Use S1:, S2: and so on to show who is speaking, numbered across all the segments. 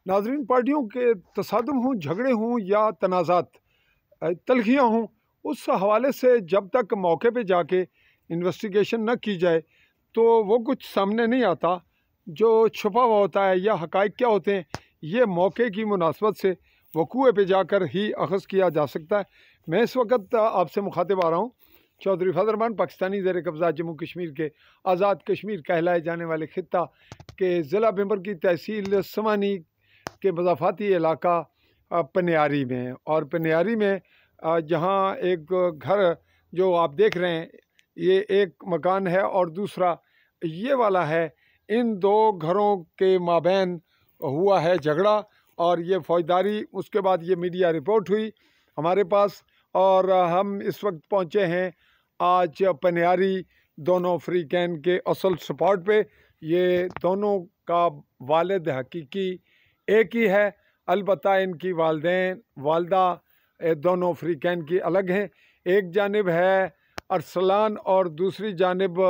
S1: नाजरीन, पार्टियों के तसादम हों, झगड़े हों या तनाज़ात, तलखियाँ हों, उस हवाले से जब तक मौके पे जाके इन्वेस्टिगेशन न की जाए तो वो कुछ सामने नहीं आता। जो छुपा हुआ होता है या हक़ाइक़ क्या होते हैं, ये मौके की मुनासबत से वकूए पे जाकर ही अख़ज़ किया जा सकता है। मैं इस वक्त आपसे मुखातिब आ रहा हूँ चौधरी फजल रहमान, पाकिस्तानी ज़ेर कब्ज़ा जम्मू कश्मीर के आज़ाद कश्मीर कहलाए जाने वाले ख़ित्ता के ज़िला बिंबर की तहसील समानी के मज़ाफ़ाती इलाका पनियारी में। और पनियारी में जहाँ एक घर जो आप देख रहे हैं, ये एक मकान है और दूसरा ये वाला है। इन दो घरों के माबैन हुआ है झगड़ा और ये फौजदारी, उसके बाद ये मीडिया रिपोर्ट हुई हमारे पास और हम इस वक्त पहुँचे हैं आज पनियारी दोनों फ्रीकैन के असल स्पॉट पे। ये दोनों का वालिद हकीकी एक ही है, अलबत्ता इनकी वालदा दोनों फ्रीकैन की अलग हैं। एक जानिब है अरसलान और दूसरी जानिब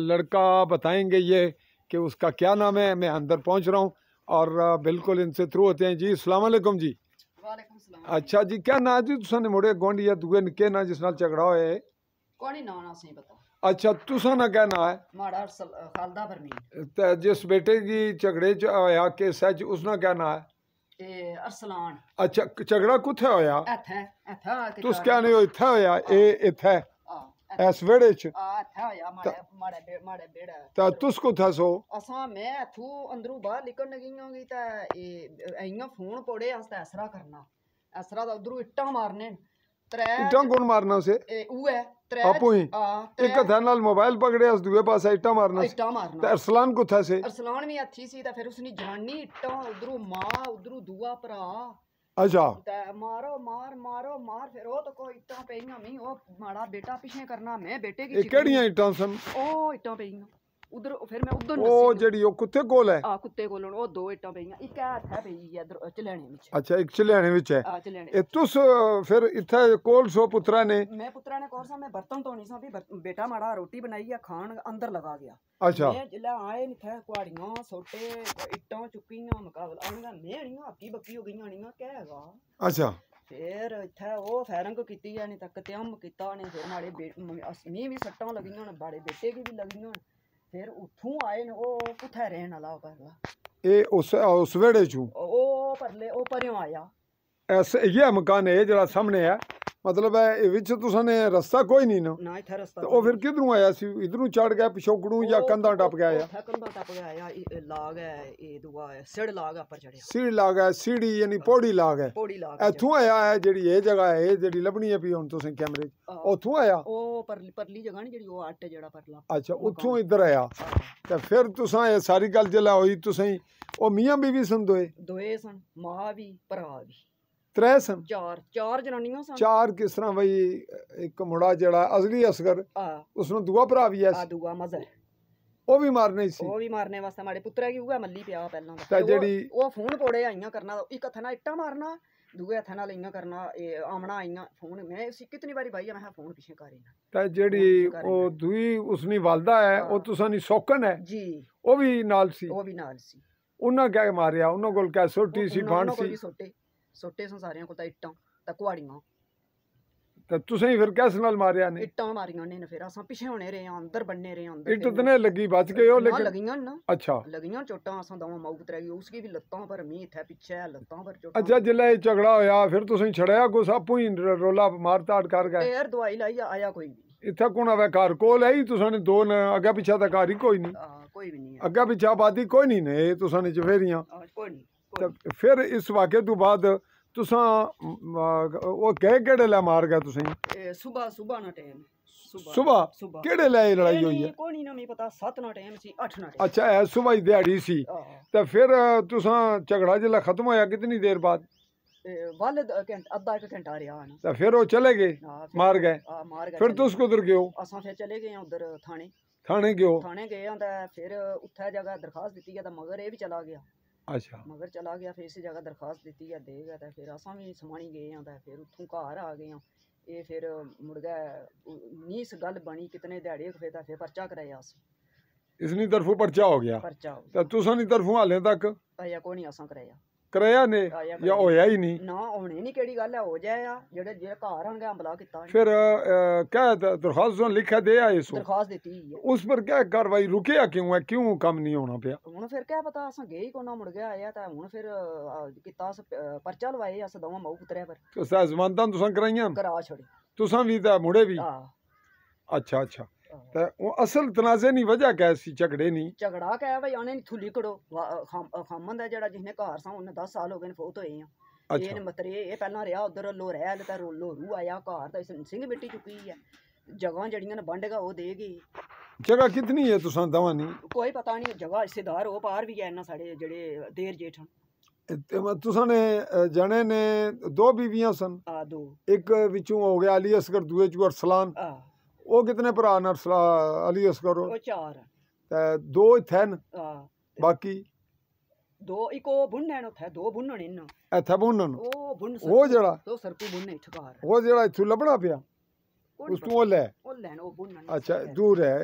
S1: लड़का बताएंगे ये कि उसका क्या नाम है। मैं अंदर पहुंच रहा हूं और बिल्कुल इनसे थ्रू होते हैं। जी अस्सलाम वालेकुम जी।
S2: वालेकुम सलाम।
S1: अच्छा जी, क्या ना जी तुसाने मुड़े गोंडी या दुए निके ना जिस नाल झगड़ा होया है?
S2: कोनी ना ना सही बता।
S1: अच्छा, तुसा ना क्या ना है?
S2: माड़ा खालदा परमीन।
S1: ते जिस बेटे की झगड़े च होया केस है उसना क्या ना है?
S2: ए अरसलान।
S1: अच्छा, झगड़ा कुत्थे होया?
S2: एथे एथे
S1: तुस क्या नहीं हो इत्थे होया? ए इत्थे इस वेड़े च
S2: एथे होया माड़े बेड़ा।
S1: ता तुस कुत्थे सो?
S2: असा मैं एथू अंदरू बाहर निकल गई होगी ता ए इयां फोन पोड़े आस्ते असरा करना। असरा दा उधरू इट्टा मारने त्रै
S1: इट्टां कौन मारना से?
S2: उए त्रै
S1: आपू ही एक हथा नाल मोबाइल पकड़े अस दूए पासे इट्टा मारना से।
S2: इट्टा मारना
S1: ते अरसलान कुत्थे से?
S2: अरसलान भी हथी सी ता फिर उसनी जनानी इट्टा उधरू मां उधरू दूआ भरा।
S1: अच्छा,
S2: ते मारो मार मारो मार फिर ओ तो कोई इट्टां पेइयां मी ओ माड़ा बेटा पिछे करना मैं बेटे की
S1: ये केड़ियां इट्टां सन?
S2: ओ इट्टां पेइयां उधर फिर मैं उधर
S1: ओ जेड़ी ओ कुत्ते कोल है?
S2: कुत्ते कोलों ओ दो इट्टां पेइयां इक हत्थै पेई है इधर चलैने विच।
S1: अच्छा, एक चलियाने विच है।
S2: चलैने
S1: ए तुस फिर इत्थे कोल सो पुत्रा ने?
S2: मैं पुत्रा ने कोल सा मैं बर्तन धोनी सा भी बेटा माड़ा रोटी बनाई है खान अंदर लगा गया।
S1: अच्छा,
S2: मैं जिल्लै आए इत्थे कुहाड़ियां सोटे इट्टां चुक्कियां मुकाबला आनियां मैं नियां हक्की बक्की हो गईयां नियां क्या हैगा।
S1: अच्छा,
S2: फिर इत्थे ओ फैरंग कीती है नहीं तक त्यम कीता ने फिर माड़े मी भी सट्टां लगियां न बाड़े बेटे की भी लगियां। फिर उत्थों आए न ओ कुत्थे रहन आला परला
S1: ए उस वेड़े चू
S2: ओ परले ओ परयों आया।
S1: ऐसे ये मकान है जरा सामने है, मतलब है विच तुसाने रास्ता कोई नहीं ना?
S2: ना इत्थे रास्ता
S1: तो ओ फिर किधरों आया सी? इधरों चढ़ गया पिछोकड़ू या कंधा टप गया? या
S2: कंधा टप गया आया लाग है ए दुआ है सिड़ लाग ऊपर चढ़या
S1: सीढ़ी लाग है, सीढ़ी यानी पौड़ी लाग है।
S2: पौड़ी लाग
S1: इथों आया है जेड़ी ये जगह है ये जेड़ी लभनी है पी हुन तुसें कैमरे उथों आया?
S2: ओ परली जगह नहीं जेड़ी ओ आटे जेड़ा परला।
S1: अच्छा, उथों इधर आया ते फिर तुसां ये सारी गल जिल्लै होई तुसें ओ मियां बीवी सन
S2: दोए सन मां भी भरा भी
S1: त्रै सन?
S2: चार जनानियां सन।
S1: चार किस तरह भाई? एक मुड़ा जेड़ा असली असगर उसनु दुआ भरा भी है?
S2: दुआ मज़र
S1: ओ भी मारने सी?
S2: ओ भी मारने वास्ते माड़े पुत्रै की उऐ मल्ली पिया पहला
S1: ते जेड़ी
S2: ओ फोन पोड़े आइयां करना इक हत्था नाल इट्टा मारना दूए हत्था नाल इयां करना आमना आइयां फोन मैं उसी कितनी बारी भाई मैं फोन पीछे करे ना।
S1: ते जेड़ी ओ दुई उसनी वालदा है ओ तुसानी सौकन है
S2: जी
S1: ओ भी नाल सी?
S2: ओ भी नाल सी।
S1: उन्हां क्या मारिया? उन्हां कोल क्या सोटी सी फांड सी?
S2: सोटे सन सारियां कोल इट्टां ते कुहाड़ियां
S1: ते तुसें फिर कैस नाल मारिया ने?
S2: इट्टां मारियां ने फिर असां पिछे होने रहे अंदर बनने रहे अंदर
S1: इट्ट तने लगी बच गए हो लेकिन
S2: लगियां ना।
S1: अच्छा,
S2: लगियां चोटां असां दवा माऊ पुत्रै की उसकी भी लत्तां पर मी इत्थे पिछे लत्तां पर चोटां।
S1: अच्छा, जिल्लै एह् झगड़ा होया फिर तुसें छड़ाया कुछ आपूं ही रोला मार ताड़ कर गए?
S2: फिर दवाई लाई आया कोई भी
S1: इत्थै कुण आवे घर कोल है ही तुसाने दो न अग्गे पिछे ते घर ही कोई नहीं?
S2: कोई भी नहीं
S1: अग्गे पिछे आबादी कोई नहीं ने तुसाने चफेरियां?
S2: कोई नहीं।
S1: फिर इस वाक़े तो बाद तुसां वो गए केड़े लै मार गए तुसें?
S2: सुबह ना टाइम
S1: सुबह केड़े लै लड़ाई हुई है?
S2: कोई नहीं मी पता 7 ना टाइम सी 8 ना टाइम।
S1: अच्छा, है सुबह ही दिहाड़ी सी ते फिर तुसां झगड़ा जिल्लै खत्म होया कितनी देर बाद?
S2: वालिद अद्धा एक घंटा रहा ना
S1: तो फिर वो चले गए मार गए? फिर तुस कुधर गए हो?
S2: असां फिर चले गए उधर
S1: थाने
S2: गए ते फिर उत्थे जगह दरखास्त दी है मगर ये भी चला गया।
S1: अच्छा,
S2: मगर चला गया फिर इस जगह दरखास्त दी है दे गया फिर असां भी समानी गए ते फिर उत्थों घर आ गए ये फिर मुड़ गए नी इस गल बनी कितने दिहाड़े फिर परचा कराया अस
S1: इसनी तरफों पर्चा हो गया
S2: परचा हो
S1: तो तुसा नी तरफों हाले तक
S2: आया कोई नहीं असां कराया
S1: कराया ने
S2: आया
S1: या होया ही नहीं
S2: ना होने नहीं केड़ी गल है हो जाए जेड़े जेड़े घर आनगे हमला किता
S1: फिर क्या दरखास्त लिखा दे आए सो
S2: दरखास्त देती है
S1: उस पर क्या कार्रवाई रुके क्यों है क्यों काम नहीं होना पिया
S2: ਹੁਣ ਫਿਰ क्या पता असां गए ही कोना मुड़ गया आया तां ਹੁਣ फिर किता अस परचा लवाए अस दोवां माऊ पुत्रे पर
S1: तो सा जमानतां तुसा कराइयां
S2: करा छड़ी
S1: तुसा भी ते मुड़े भी
S2: हां
S1: अच्छा अच्छा तो वो असल तनाजे नी वजह कैसी झगड़े नहीं
S2: झगड़ा क्या है भाई आने थुली कड़ो खामन दा जेड़ा जिसने घर सा उन्हें 10 साल हो गए फौत होए हैं
S1: अच्छा
S2: ये मतरे ये पहला रहा उधर लोरैल ते लोरू आया घर ते सिंह मिट्टी चुकी है जगह जड़ियां ने बंड गा वो देगी
S1: जगह कितनी है तुसा दवा नहीं
S2: कोई पता नहीं जगह हिस्सेदार हो पार भी है ना साढ़े जेड़े देर जेठन
S1: तुसा ने जने ने दो बीवियां सन
S2: दो
S1: एक विचों हो गया अली असगर दुए चू अरसलान वो कितने भरा न अली असगर
S2: वो चार
S1: ते दो इत्थे न बाकी
S2: दो एक ओ बुन्ने न उथे दो बुन्नन इन
S1: इत्थे बुनन
S2: ओ बुन्न
S1: वो जेड़ा
S2: दो सरकू बुन्ने ठकार
S1: वो जेड़ा इथू लभना पिया उस तू ले
S2: ओ लैन ओ बुन्नन
S1: अच्छा दूर है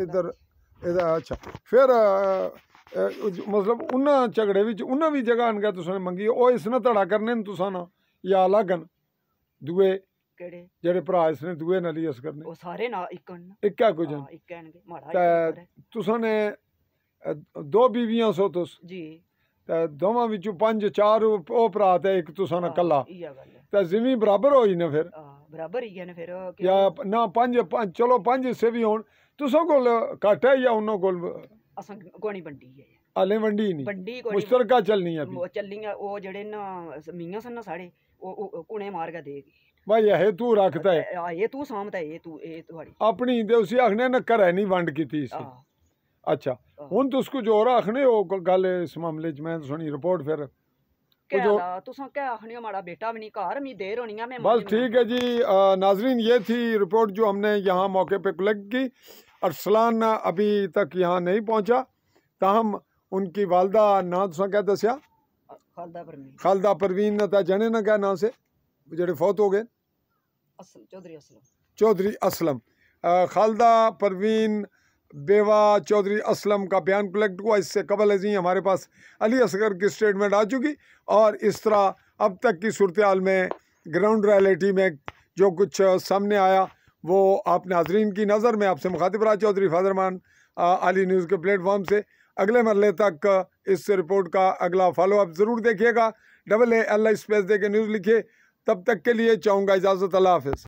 S1: इधर इधर अच्छा फिर मतलब उन्ना झगड़े विच उन्ना भी जगह अनगा तुसां मंगी ओ इसने धड़ा करने न तुसां ना या अलग न दुए
S2: केड़े
S1: जेड़े भरा इसने दुए नली असकर ने
S2: ओ सारे ना इकन
S1: इक्का कुछ
S2: हां इकनगे माड़ा
S1: ते तुसां ने दो बीवियां सो तुस
S2: जी
S1: ते दोवां विचों पंज चार ओ भरा ते एक तुसां ना कल्ला
S2: इया गल है
S1: ते जिमी बराबर होई ना फिर
S2: बराबर ही है ना फिर
S1: या ना पंज चलो पंज हिस्से भी होन तुसां कोल घट है या उन्हां कोल
S2: असां गोनी बंडी है
S1: हाले वंडी नहीं
S2: बंडी कोई
S1: मुश्तरका चलनी है अभी
S2: वो चलियां ओ जेड़े ना मियां सन ना साढ़े ओ कुणे मार के देगी
S1: भाई है तू रखता है
S2: ये तू सामता है ये तुम्हारी
S1: अपनी ते उसी आखने ना घरै नहीं वंड कीती इसी अच्छा हुन तुस कुछ होर आखने हो गल इस मामले च मैं सुनी रिपोर्ट फिर
S2: क्या तुसां क्या आखने हो माड़ा बेटा भी नहीं घर मी देर होनी है मैं
S1: बस ठीक है जी नाजरीन ये थी रिपोर्ट जो हमने यहाँ मौके पे कलेक्ट की अरसलान अभी तक यहाँ नहीं पहुँचा ताहम उनकी वालदा ना तुसां क्या दसिया खालदा परवीन ता जने ना क्या ना से जेड़े फौत हो गए चौधरी असलम खालदा परवीन बेवा चौधरी असलम का बयान कलेक्ट हुआ। इससे कबल अजी हमारे पास अली असगर की स्टेटमेंट आ चुकी और इस तरह अब तक की सूरत हाल में ग्राउंड रियलिटी में जो कुछ सामने आया वो आप नाजरीन की नज़र में आपसे मुखातिब रहा चौधरी फादरमान अली न्यूज़ के प्लेटफॉर्म से। अगले मरले तक इस रिपोर्ट का अगला फॉलोअप ज़रूर देखिएगा। AA स्पेस दे के न्यूज़ लिखिए। तब तक के लिए चाहूँगा इजाज़त। अल्लाह हाफ़िज़।